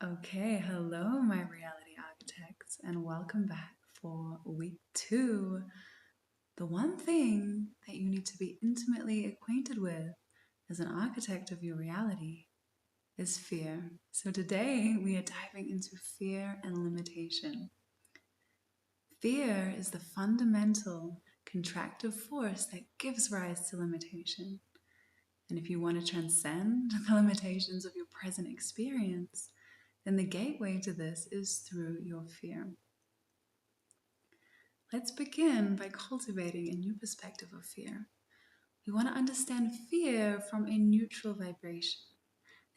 Okay, hello, my reality architects, and welcome back for week 2. The one thing that you need to be intimately acquainted with as an architect of your reality is fear. So today we are diving into fear and limitation. Fear is the fundamental contractive force that gives rise to limitation. And if you want to transcend the limitations of your present experience, then the gateway to this is through your fear. Let's begin by cultivating a new perspective of fear. We want to understand fear from a neutral vibration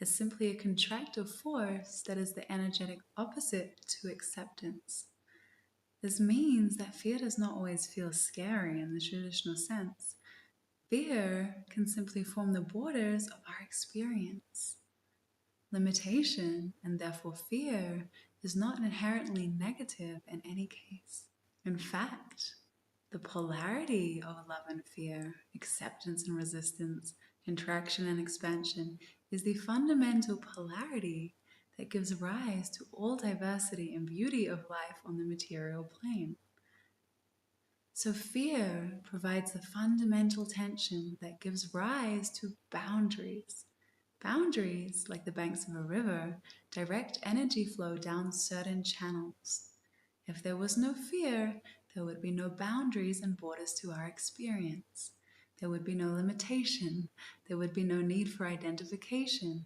as simply a contractive force that is the energetic opposite to acceptance. This means that fear does not always feel scary in the traditional sense. Fear can simply form the borders of our experience. Limitation, and therefore fear, is not inherently negative in any case. In fact, the polarity of love and fear, acceptance and resistance, contraction and expansion, is the fundamental polarity that gives rise to all diversity and beauty of life on the material plane. So fear provides the fundamental tension that gives rise to boundaries. Boundaries, like the banks of a river, direct energy flow down certain channels. If there was no fear, there would be no boundaries and borders to our experience. There would be no limitation. There would be no need for identification.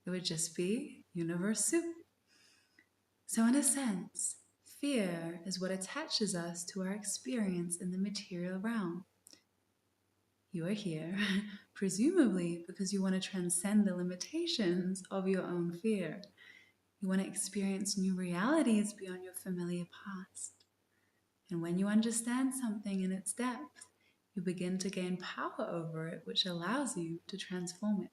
It would just be universe soup. So in a sense, fear is what attaches us to our experience in the material realm. You are here, presumably because you want to transcend the limitations of your own fear. You want to experience new realities beyond your familiar past. And when you understand something in its depth, you begin to gain power over it, which allows you to transform it.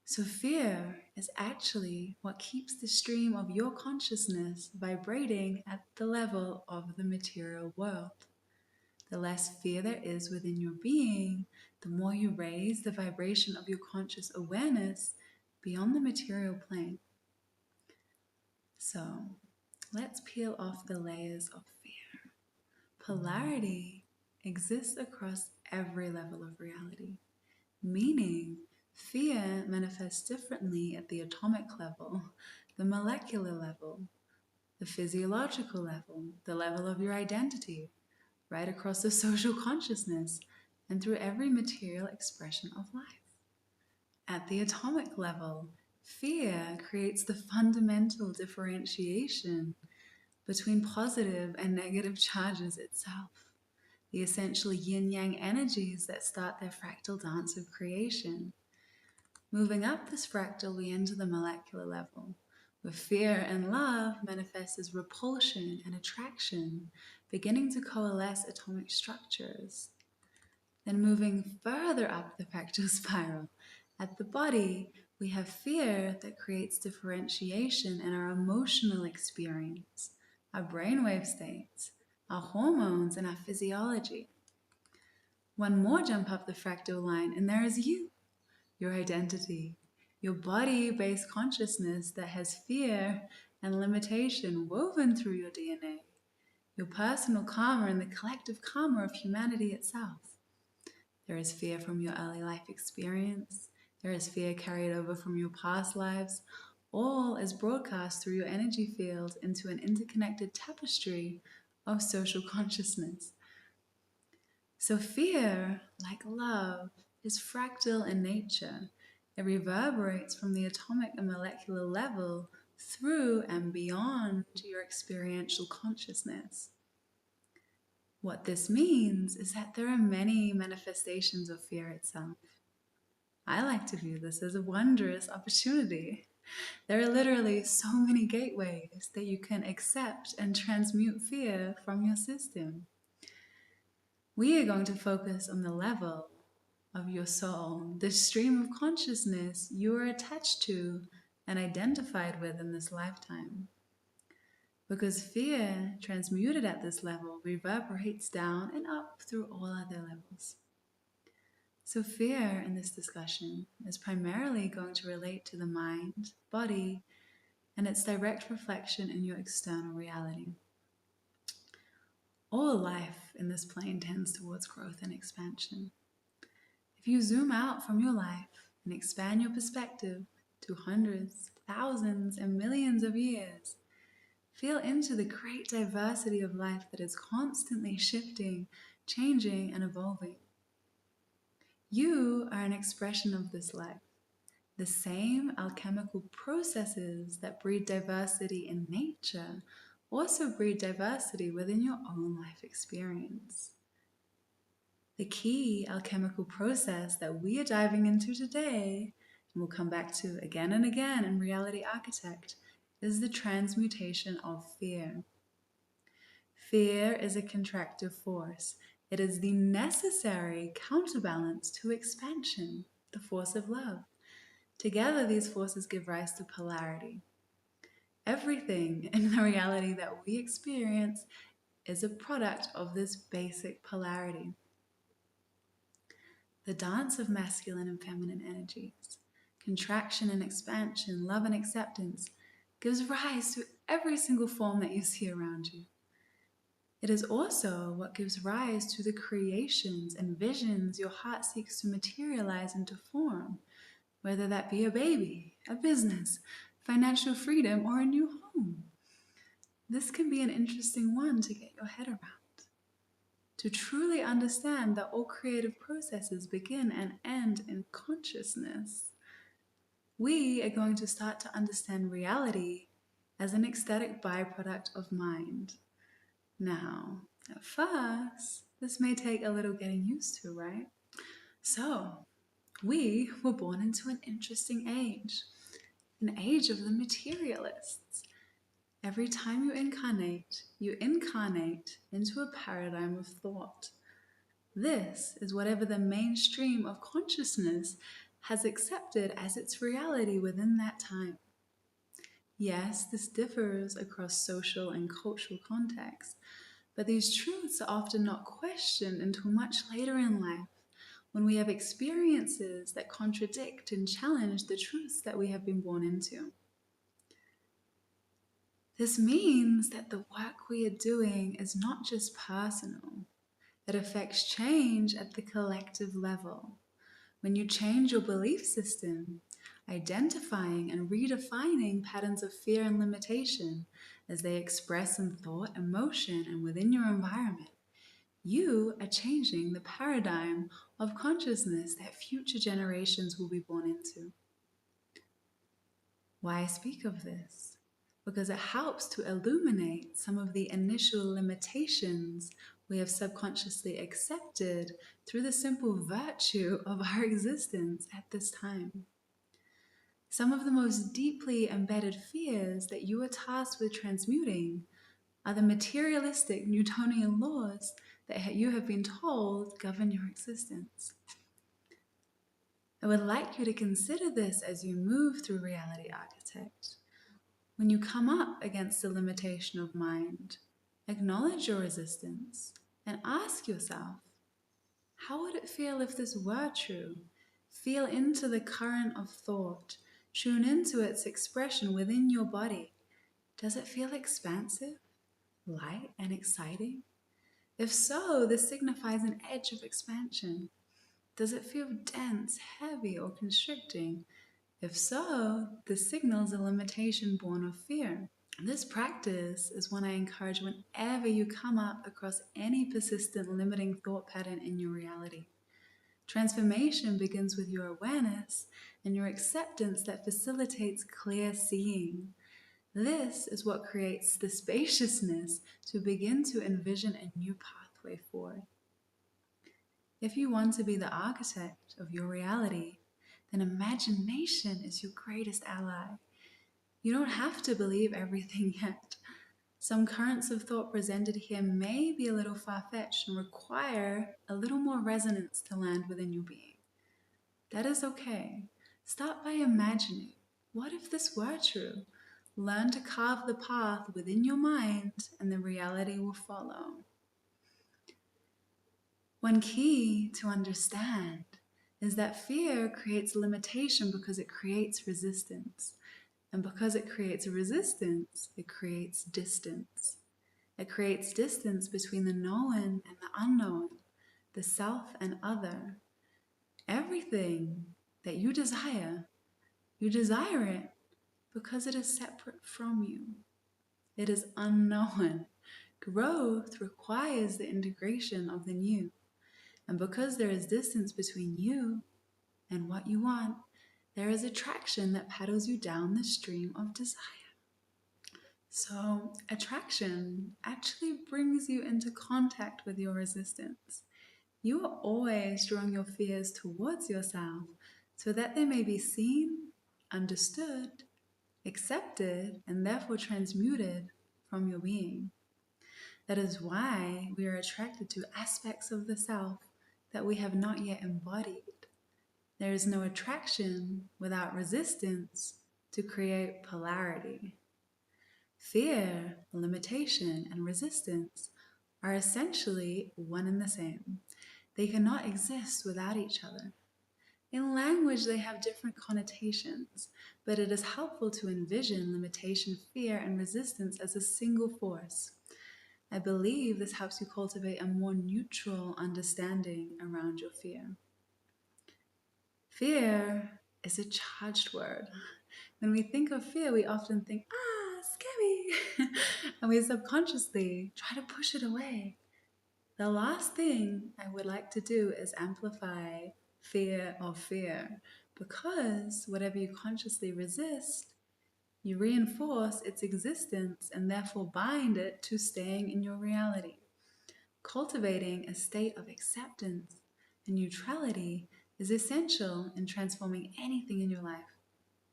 So fear is actually what keeps the stream of your consciousness vibrating at the level of the material world. The less fear there is within your being, the more you raise the vibration of your conscious awareness beyond the material plane. So, let's peel off the layers of fear. Polarity exists across every level of reality, meaning fear manifests differently at the atomic level, the molecular level, the physiological level, the level of your identity, right across the social consciousness, and through every material expression of life. At the atomic level, fear creates the fundamental differentiation between positive and negative charges itself, the essential yin-yang energies that start their fractal dance of creation. Moving up this fractal, we enter the molecular level, where fear and love manifest as repulsion and attraction, beginning to coalesce atomic structures. Then moving further up the fractal spiral, at the body, we have fear that creates differentiation in our emotional experience, our brainwave states, our hormones, and our physiology. One more jump up the fractal line, and there is you, your identity, your body-based consciousness that has fear and limitation woven through your DNA, your personal karma and the collective karma of humanity itself. There is fear from your early life experience. There is fear carried over from your past lives. All is broadcast through your energy field into an interconnected tapestry of social consciousness. So fear, like love, is fractal in nature. It reverberates from the atomic and molecular level through and beyond your experiential consciousness. What this means is that there are many manifestations of fear itself. I like to view this as a wondrous opportunity. There are literally so many gateways that you can accept and transmute fear from your system. We are going to focus on the level of your soul, the stream of consciousness you are attached to and identified with in this lifetime. Because fear, transmuted at this level, reverberates down and up through all other levels. So fear in this discussion is primarily going to relate to the mind, body, and its direct reflection in your external reality. All life in this plane tends towards growth and expansion. If you zoom out from your life and expand your perspective to hundreds, thousands, and millions of years, feel into the great diversity of life that is constantly shifting, changing, and evolving. You are an expression of this life. The same alchemical processes that breed diversity in nature also breed diversity within your own life experience. The key alchemical process that we are diving into today, and we'll come back to again and again in Reality Architect, is the transmutation of fear. Fear is a contractive force. It is the necessary counterbalance to expansion, the force of love. Together, these forces give rise to polarity. Everything in the reality that we experience is a product of this basic polarity. The dance of masculine and feminine energies, contraction and expansion, love and acceptance, gives rise to every single form that you see around you. It is also what gives rise to the creations and visions your heart seeks to materialize into form, whether that be a baby, a business, financial freedom, or a new home. This can be an interesting one to get your head around. To truly understand that all creative processes begin and end in consciousness, we are going to start to understand reality as an ecstatic byproduct of mind. Now, at first, this may take a little getting used to, right? So, we were born into an interesting age, an age of the materialists. Every time you incarnate into a paradigm of thought. This is whatever the mainstream of consciousness has accepted as its reality within that time. Yes, this differs across social and cultural contexts, but these truths are often not questioned until much later in life, when we have experiences that contradict and challenge the truths that we have been born into. This means that the work we are doing is not just personal. It affects change at the collective level. When you change your belief system, identifying and redefining patterns of fear and limitation as they express in thought, emotion, and within your environment, you are changing the paradigm of consciousness that future generations will be born into. Why I speak of this? Because it helps to illuminate some of the initial limitations we have subconsciously accepted through the simple virtue of our existence at this time. Some of the most deeply embedded fears that you are tasked with transmuting are the materialistic Newtonian laws that you have been told govern your existence. I would like you to consider this as you move through Reality Architect. When you come up against the limitation of mind, acknowledge your resistance and ask yourself, how would it feel if this were true? Feel into the current of thought. Tune into its expression within your body. Does it feel expansive, light, and exciting? If so, this signifies an edge of expansion. Does it feel dense, heavy, or constricting? If so, this signals a limitation born of fear. This practice is one I encourage whenever you come up across any persistent limiting thought pattern in your reality. Transformation begins with your awareness and your acceptance that facilitates clear seeing. This is what creates the spaciousness to begin to envision a new pathway forward. If you want to be the architect of your reality, then imagination is your greatest ally. You don't have to believe everything yet. Some currents of thought presented here may be a little far-fetched and require a little more resonance to land within your being. That is okay. Start by imagining, what if this were true? Learn to carve the path within your mind and the reality will follow. One key to understand is that fear creates limitation because it creates resistance. And because it creates resistance, it creates distance. It creates distance between the known and the unknown, the self and other. Everything that you desire it because it is separate from you. It is unknown. Growth requires the integration of the new. And because there is distance between you and what you want, there is attraction that paddles you down the stream of desire. So, attraction actually brings you into contact with your resistance. You are always drawing your fears towards yourself so that they may be seen, understood, accepted, and therefore transmuted from your being. That is why we are attracted to aspects of the self that we have not yet embodied. There is no attraction without resistance to create polarity. Fear, limitation, and resistance are essentially one and the same. They cannot exist without each other. In language, they have different connotations, but it is helpful to envision limitation, fear, and resistance as a single force. I believe this helps you cultivate a more neutral understanding around your fear. Fear is a charged word. When we think of fear, we often think, scary, and we subconsciously try to push it away. The last thing I would like to do is amplify fear of fear, because whatever you consciously resist, you reinforce its existence and therefore bind it to staying in your reality. Cultivating a state of acceptance and neutrality is essential in transforming anything in your life,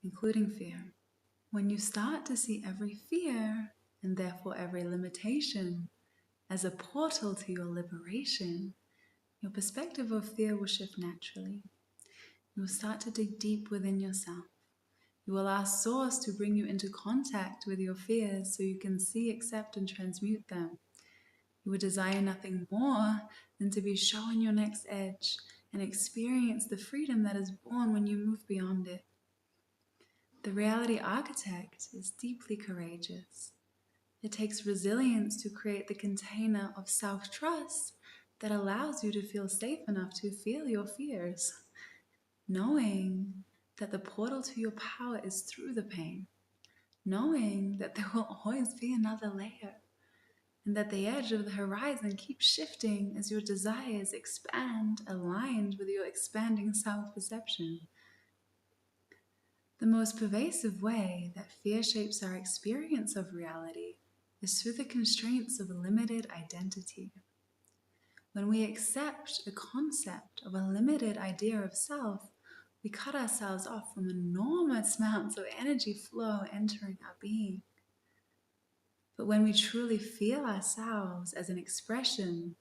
including fear. When you start to see every fear, and therefore every limitation, as a portal to your liberation, your perspective of fear will shift naturally. You will start to dig deep within yourself. You will ask Source to bring you into contact with your fears so you can see, accept, and transmute them. You would desire nothing more than to be shown your next edge and experience the freedom that is born when you move beyond it. The reality architect is deeply courageous. It takes resilience to create the container of self-trust that allows you to feel safe enough to feel your fears, knowing that the portal to your power is through the pain, knowing that there will always be another layer, and that the edge of the horizon keeps shifting as your desires expand, aligned with your expanding self-perception. The most pervasive way that fear shapes our experience of reality is through the constraints of limited identity. When we accept the concept of a limited idea of self, we cut ourselves off from enormous amounts of energy flow entering our being. But when we truly feel ourselves as an expression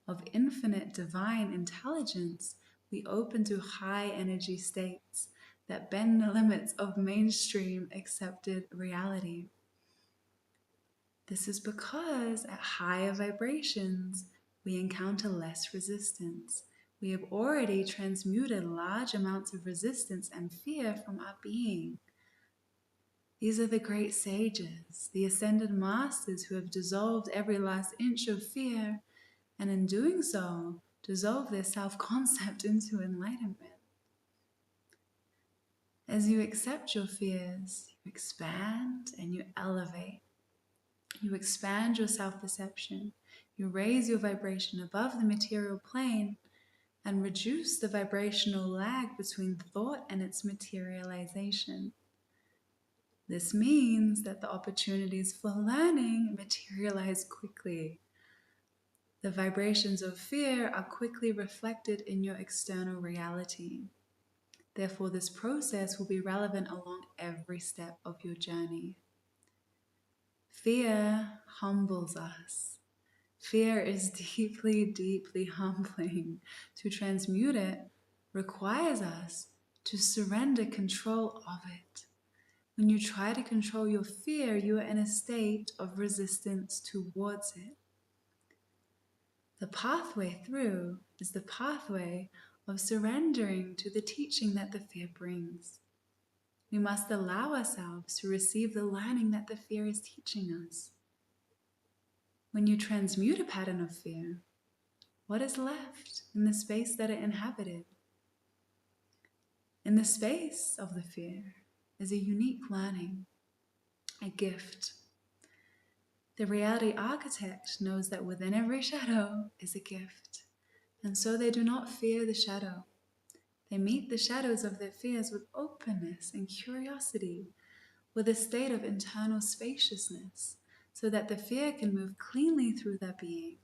of infinite divine intelligence, we open to high energy states that bend the limits of mainstream accepted reality. This is because at higher vibrations, we encounter less resistance. We have already transmuted large amounts of resistance and fear from our being. These are the great sages, the ascended masters who have dissolved every last inch of fear, and in doing so, dissolve their self-concept into enlightenment. As you accept your fears, you expand and you elevate. You expand your self-perception. You raise your vibration above the material plane and reduce the vibrational lag between thought and its materialization. This means that the opportunities for learning materialize quickly. The vibrations of fear are quickly reflected in your external reality. Therefore, this process will be relevant along every step of your journey. Fear humbles us. Fear is deeply, deeply humbling. To transmute it requires us to surrender control of it. When you try to control your fear, you are in a state of resistance towards it. The pathway through is the pathway of surrendering to the teaching that the fear brings. We must allow ourselves to receive the learning that the fear is teaching us. When you transmute a pattern of fear, what is left in the space that it inhabited? In the space of the fear is a unique learning, a gift. The reality architect knows that within every shadow is a gift, and so they do not fear the shadow. They meet the shadows of their fears with openness and curiosity, with a state of internal spaciousness, so that the fear can move cleanly through their being.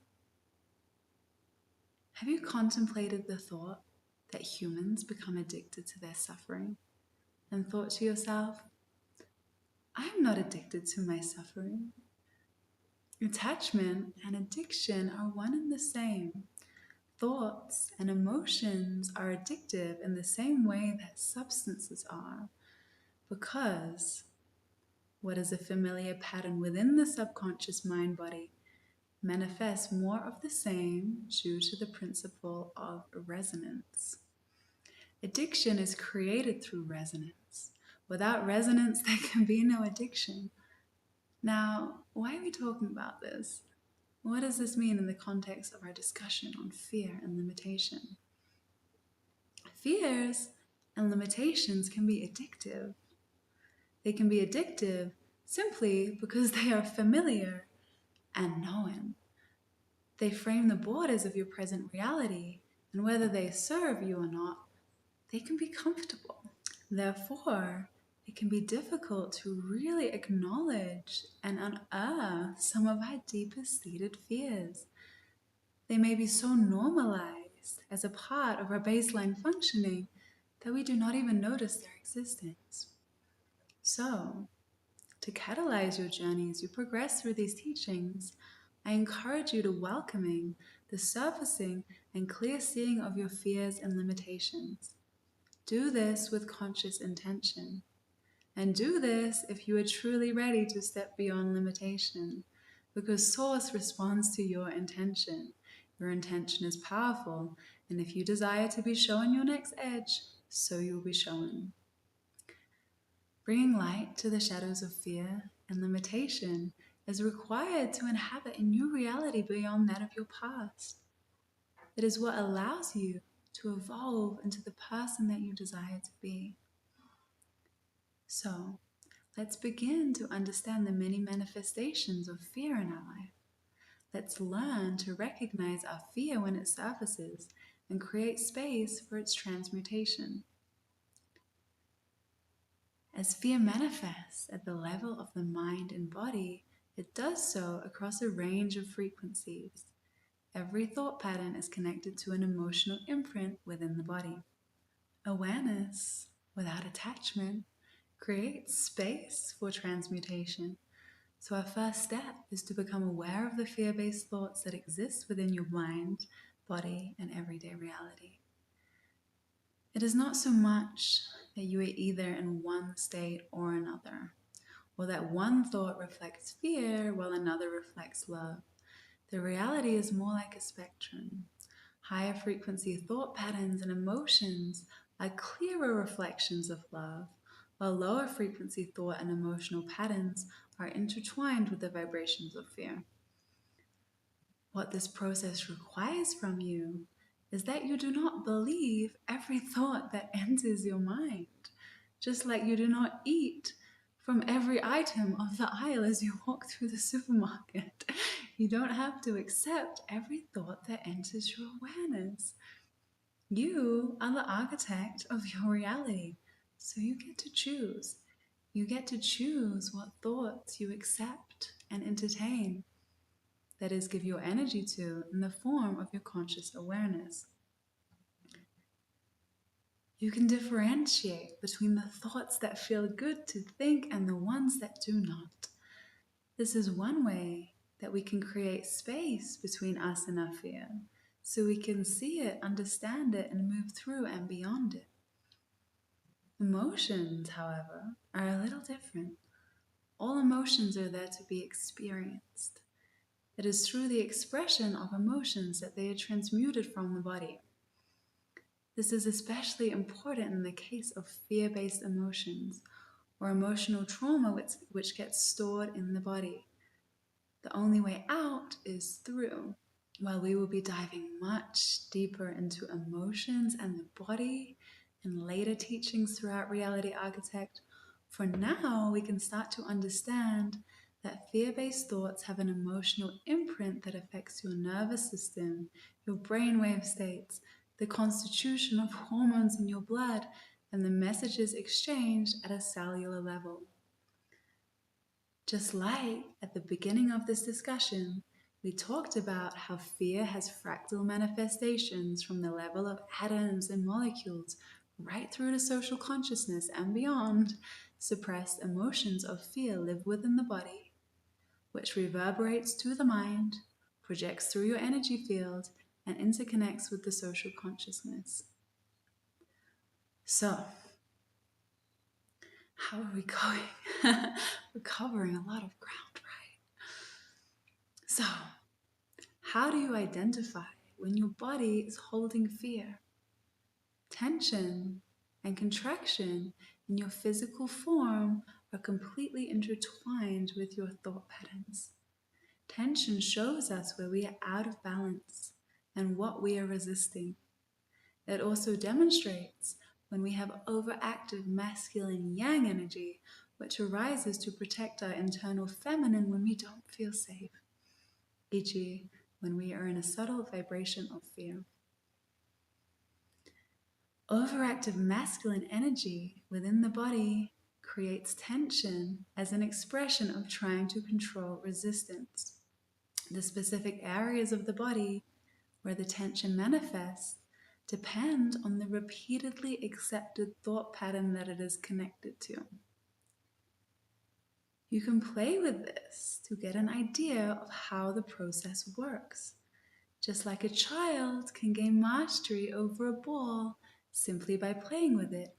Have you contemplated the thought that humans become addicted to their suffering, and thought to yourself, I am not addicted to my suffering? Attachment and addiction are one and the same. Thoughts and emotions are addictive in the same way that substances are, because what is a familiar pattern within the subconscious mind-body manifests more of the same due to the principle of resonance. Addiction is created through resonance. Without resonance, there can be no addiction. Now, why are we talking about this? What does this mean in the context of our discussion on fear and limitation? Fears and limitations can be addictive. They can be addictive simply because they are familiar and known. They frame the borders of your present reality, and whether they serve you or not, they can be comfortable. Therefore, it can be difficult to really acknowledge and unearth some of our deepest seated fears. They may be so normalized as a part of our baseline functioning that we do not even notice their existence. So, to catalyze your journey as you progress through these teachings, I encourage you to welcoming the surfacing and clear seeing of your fears and limitations. Do this with conscious intention. And do this if you are truly ready to step beyond limitation, because Source responds to your intention. Your intention is powerful, and if you desire to be shown your next edge, so you'll be shown. Bringing light to the shadows of fear and limitation is required to inhabit a new reality beyond that of your past. It is what allows you to evolve into the person that you desire to be. So, let's begin to understand the many manifestations of fear in our life. Let's learn to recognize our fear when it surfaces and create space for its transmutation. As fear manifests at the level of the mind and body, it does so across a range of frequencies. Every thought pattern is connected to an emotional imprint within the body. Awareness, without attachment, creates space for transmutation. So our first step is to become aware of the fear-based thoughts that exist within your mind, body, and everyday reality. It is not so much that you are either in one state or another, or that one thought reflects fear while another reflects love. The reality is more like a spectrum. Higher frequency thought patterns and emotions are clearer reflections of love, while lower frequency thought and emotional patterns are intertwined with the vibrations of fear. What this process requires from you is that you do not believe every thought that enters your mind, just like you do not eat from every item of the aisle as you walk through the supermarket. You don't have to accept every thought that enters your awareness. You are the architect of your reality, so you get to choose. You get to choose what thoughts you accept and entertain. That is, give your energy to in the form of your conscious awareness. You can differentiate between the thoughts that feel good to think and the ones that do not. This is one way that we can create space between us and our fear, so we can see it, understand it, and move through and beyond it. Emotions, however, are a little different. All emotions are there to be experienced. It is through the expression of emotions that they are transmuted from the body. This is especially important in the case of fear-based emotions or emotional trauma which gets stored in the body. The only way out is through. While we will be diving much deeper into emotions and the body in later teachings throughout Reality Architect, for now we can start to understand that fear-based thoughts have an emotional imprint that affects your nervous system, your brainwave states, the constitution of hormones in your blood, and the messages exchanged at a cellular level. Just like at the beginning of this discussion, we talked about how fear has fractal manifestations from the level of atoms and molecules right through to social consciousness and beyond. Suppressed emotions of fear live within the body, which reverberates to the mind, projects through your energy field, and interconnects with the social consciousness. So, how are we going? We're covering a lot of ground, right? So, how do you identify when your body is holding fear? Tension and contraction in your physical form are completely intertwined with your thought patterns. Tension shows us where we are out of balance and what we are resisting. It also demonstrates when we have overactive masculine yang energy, which arises to protect our internal feminine when we don't feel safe, e.g., when we are in a subtle vibration of fear. Overactive masculine energy within the body creates tension as an expression of trying to control resistance. The specific areas of the body where the tension manifests depend on the repeatedly accepted thought pattern that it is connected to. You can play with this to get an idea of how the process works. Just like a child can gain mastery over a ball simply by playing with it,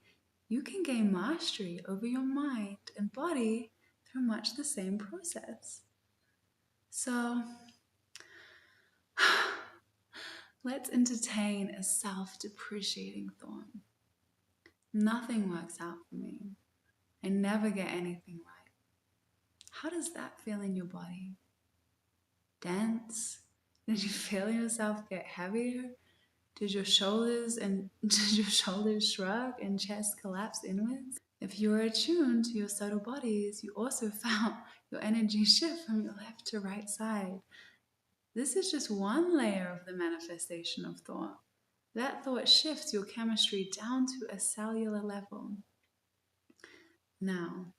you can gain mastery over your mind and body through much the same process. So, let's entertain a self-depreciating thought. Nothing works out for me. I never get anything right. How does that feel in your body? Dense? Did you feel yourself get heavier? Did your shoulders shrug and chest collapse inwards? If you are attuned to your subtle bodies, you also found your energy shift from your left to right side. This is just one layer of the manifestation of thought. That thought shifts your chemistry down to a cellular level. Now,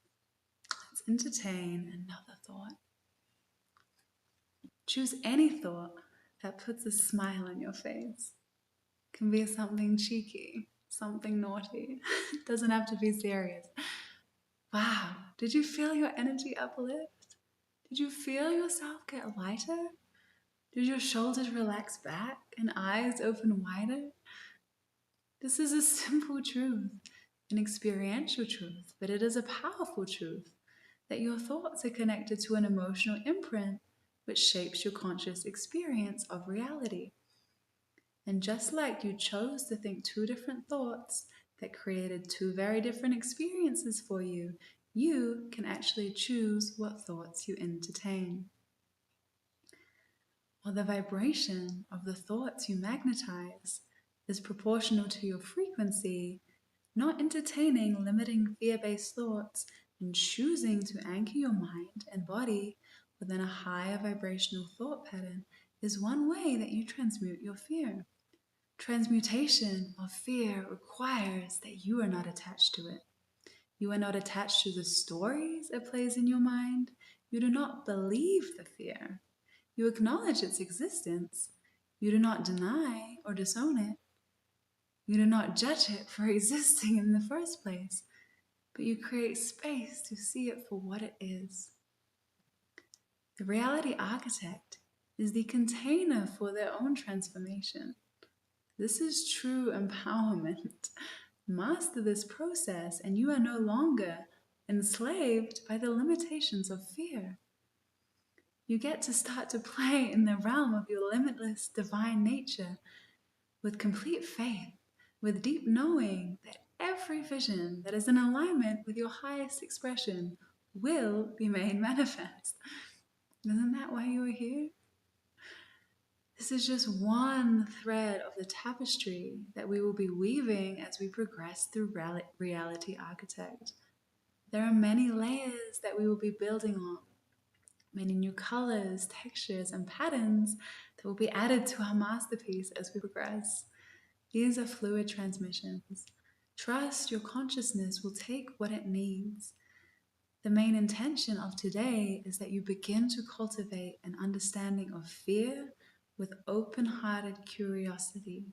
let's entertain another thought. Choose any thought that puts a smile on your face. It can be something cheeky, something naughty. It doesn't have to be serious. Wow, did you feel your energy uplift? Did you feel yourself get lighter? Did your shoulders relax back and eyes open wider? This is a simple truth, an experiential truth, but it is a powerful truth that your thoughts are connected to an emotional imprint which shapes your conscious experience of reality. And just like you chose to think two different thoughts that created two very different experiences for you, you can actually choose what thoughts you entertain. While the vibration of the thoughts you magnetize is proportional to your frequency, not entertaining limiting fear-based thoughts and choosing to anchor your mind and body within a higher vibrational thought pattern is one way that you transmute your fear. Transmutation of fear requires that you are not attached to it. You are not attached to the stories it plays in your mind. You do not believe the fear. You acknowledge its existence. You do not deny or disown it. You do not judge it for existing in the first place, but you create space to see it for what it is. The reality architect is the container for their own transformation. This is true empowerment. Master this process and you are no longer enslaved by the limitations of fear. You get to start to play in the realm of your limitless divine nature with complete faith with deep knowing that every vision that is in alignment with your highest expression will be made manifest. Isn't that why you are here? This is just one thread of the tapestry that we will be weaving as we progress through Reality Architect. There are many layers that we will be building on, many new colors, textures, and patterns that will be added to our masterpiece as we progress. These are fluid transmissions. Trust your consciousness will take what it needs. The main intention of today is that you begin to cultivate an understanding of fear with open-hearted curiosity.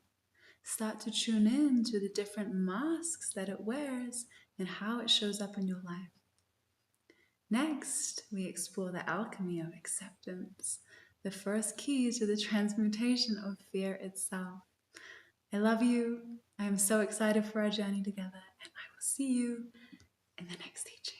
Start to tune in to the different masks that it wears and how it shows up in your life. Next, we explore the alchemy of acceptance, the first key to the transmutation of fear itself. I love you. I am so excited for our journey together, and I will see you in the next teaching.